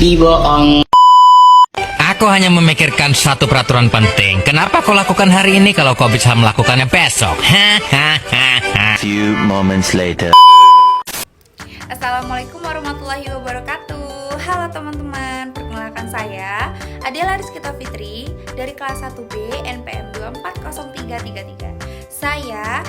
Nabi bohong. Aku hanya memikirkan satu peraturan penting. Kenapa kau lakukan hari ini kalau kau bisa melakukannya besok? Few moments later. Assalamualaikum warahmatullahi wabarakatuh. Halo teman-teman, perkenalkan saya Adela Rizkita Fitri dari kelas 1B NPM 240333. Saya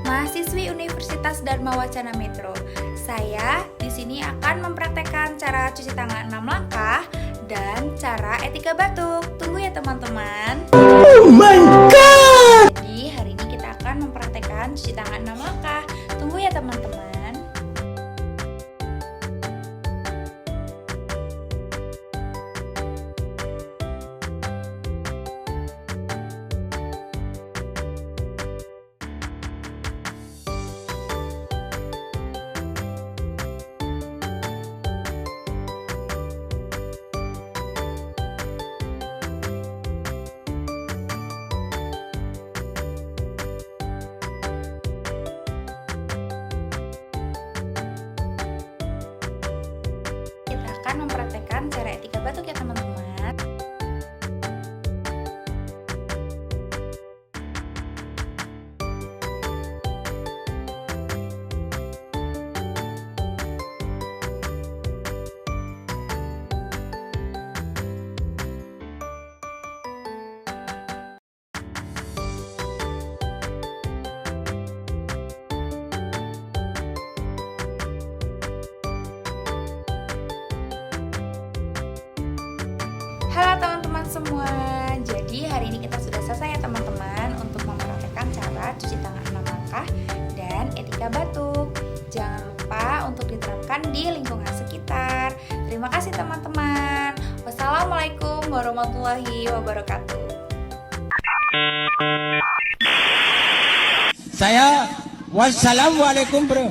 mahasiswi Universitas Dharma Wacana Metro. Saya di sini akan mempraktekkan cara cuci tangan 6 langkah dan cara etika batuk. Tunggu ya teman-teman. Oh my god. Jadi hari ini kita akan mempraktekkan cuci tangan 6 langkah. Tunggu ya teman-teman. Kita akan mempraktekkan cara etika batuk ya teman-teman. Halo teman-teman semua, jadi hari ini kita sudah selesai ya teman-teman untuk mempraktekkan cara cuci tangan 6 langkah dan etika batuk. Jangan lupa untuk diterapkan di lingkungan sekitar. Terima kasih teman-teman. Wassalamualaikum warahmatullahi wabarakatuh. Saya wassalamualaikum bro.